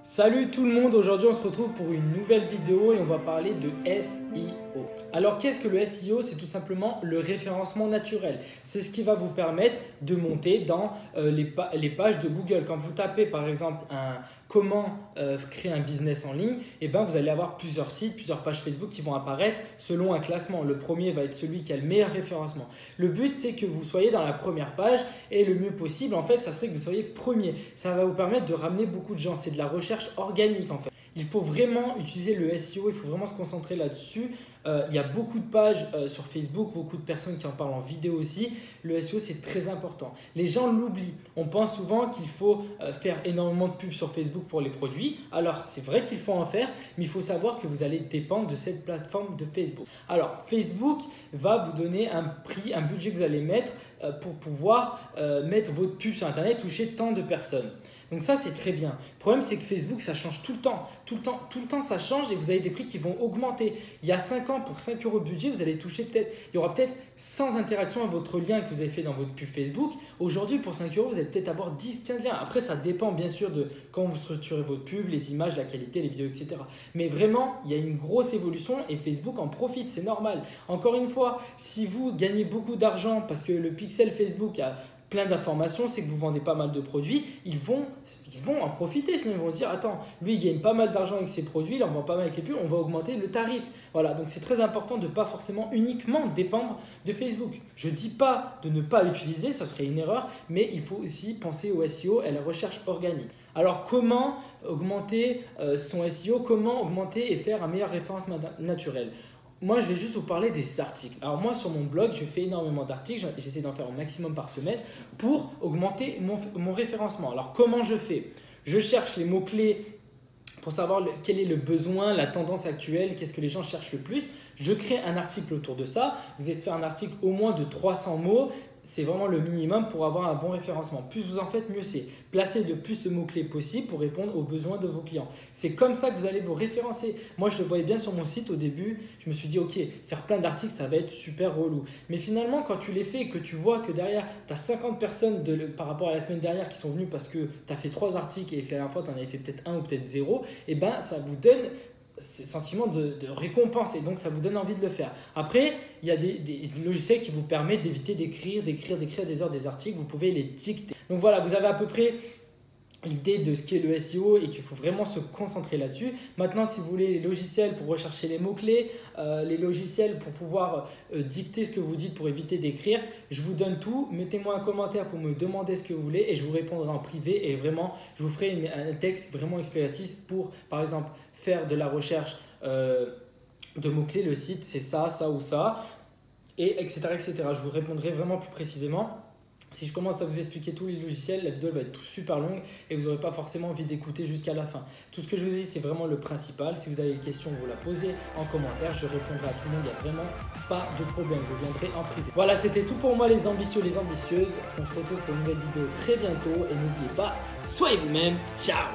Salut tout le monde, aujourd'hui on se retrouve pour une nouvelle vidéo et on va parler de SEO. Alors qu'est-ce que le SEO? C'est tout simplement le référencement naturel. C'est ce qui va vous permettre de monter dans les pages de Google. Quand vous tapez par exemple comment créer un business en ligne, et vous allez avoir plusieurs sites, plusieurs pages Facebook qui vont apparaître selon un classement. Le premier va être celui qui a le meilleur référencement. Le but c'est que vous soyez dans la première page et le mieux possible en fait ça serait que vous soyez premier. Ça va vous permettre de ramener beaucoup de gens. C'est de la recherche organique en fait. Il faut vraiment utiliser le SEO, il faut vraiment se concentrer là-dessus. Il y a beaucoup de pages sur Facebook, beaucoup de personnes qui en parlent en vidéo aussi. Le SEO, c'est très important. Les gens l'oublient. On pense souvent qu'il faut faire énormément de pubs sur Facebook pour les produits. Alors, c'est vrai qu'il faut en faire, mais il faut savoir que vous allez dépendre de cette plateforme de Facebook. Alors, Facebook va vous donner un prix, un budget que vous allez mettre pour pouvoir mettre votre pub sur Internet, toucher tant de personnes. Donc ça, c'est très bien. Le problème, c'est que Facebook, ça change tout le temps. Tout le temps, ça change et vous avez des prix qui vont augmenter. Il y a 5 ans, pour 5 € de budget, vous allez toucher il y aura peut-être 100 interactions à votre lien que vous avez fait dans votre pub Facebook. Aujourd'hui, pour 5 €, vous allez peut-être avoir 10-15 liens. Après, ça dépend bien sûr de comment vous structurez votre pub, les images, la qualité, les vidéos, etc. Mais vraiment, il y a une grosse évolution et Facebook en profite, c'est normal. Encore une fois, si vous gagnez beaucoup d'argent parce que le pixel Facebook a plein d'informations, c'est que vous vendez pas mal de produits, ils vont en profiter. Ils vont dire attends, lui il gagne pas mal d'argent avec ses produits, il en vend pas mal avec les pubs, on va augmenter le tarif. Voilà, donc c'est très important de ne pas forcément uniquement dépendre de Facebook. Je ne dis pas de ne pas l'utiliser, ça serait une erreur, mais il faut aussi penser au SEO et à la recherche organique. Alors comment augmenter son SEO, comment augmenter et faire un meilleur référencement naturel? Moi, je vais juste vous parler des articles. Alors moi, sur mon blog, je fais énormément d'articles. J'essaie d'en faire au maximum par semaine pour augmenter mon référencement. Alors comment je fais? Je cherche les mots-clés pour savoir quel est le besoin, la tendance actuelle, qu'est-ce que les gens cherchent le plus. Je crée un article autour de ça. Vous êtes fait un article au moins de 300 mots. C'est vraiment le minimum pour avoir un bon référencement. Plus vous en faites, mieux c'est. Placez le plus de mots-clés possible pour répondre aux besoins de vos clients. C'est comme ça que vous allez vous référencer. Moi, je le voyais bien sur mon site au début. Je me suis dit, ok, faire plein d'articles, ça va être super relou. Mais finalement, quand tu les fais et que tu vois que derrière, tu as 50 personnes par rapport à la semaine dernière qui sont venues parce que tu as fait 3 articles et que la dernière fois, tu en avais fait peut-être 1 ou peut-être 0, et ça vous donne ce sentiment de récompense et donc ça vous donne envie de le faire. Après, il y a des logiciels qui vous permettent d'éviter d'écrire des heures des articles, vous pouvez les dicter. Donc voilà, vous avez à peu près l'idée de ce qu'est le SEO et qu'il faut vraiment se concentrer là-dessus. Maintenant, si vous voulez les logiciels pour rechercher les mots-clés, les logiciels pour pouvoir dicter ce que vous dites pour éviter d'écrire, je vous donne tout. Mettez-moi un commentaire pour me demander ce que vous voulez et je vous répondrai en privé et vraiment, je vous ferai un texte vraiment explicatif pour, par exemple, faire de la recherche de mots-clés. Le site, c'est ça, ça ou ça, et etc., etc. Je vous répondrai vraiment plus précisément. Si je commence à vous expliquer tous les logiciels, la vidéo va être super longue et vous n'aurez pas forcément envie d'écouter jusqu'à la fin. Tout ce que je vous ai dit, c'est vraiment le principal. Si vous avez des questions, vous la posez en commentaire. Je répondrai à tout le monde. Il n'y a vraiment pas de problème. Je viendrai en privé. Voilà, c'était tout pour moi les ambitieux, les ambitieuses. On se retrouve pour une nouvelle vidéo très bientôt. Et n'oubliez pas, soyez vous-même. Ciao!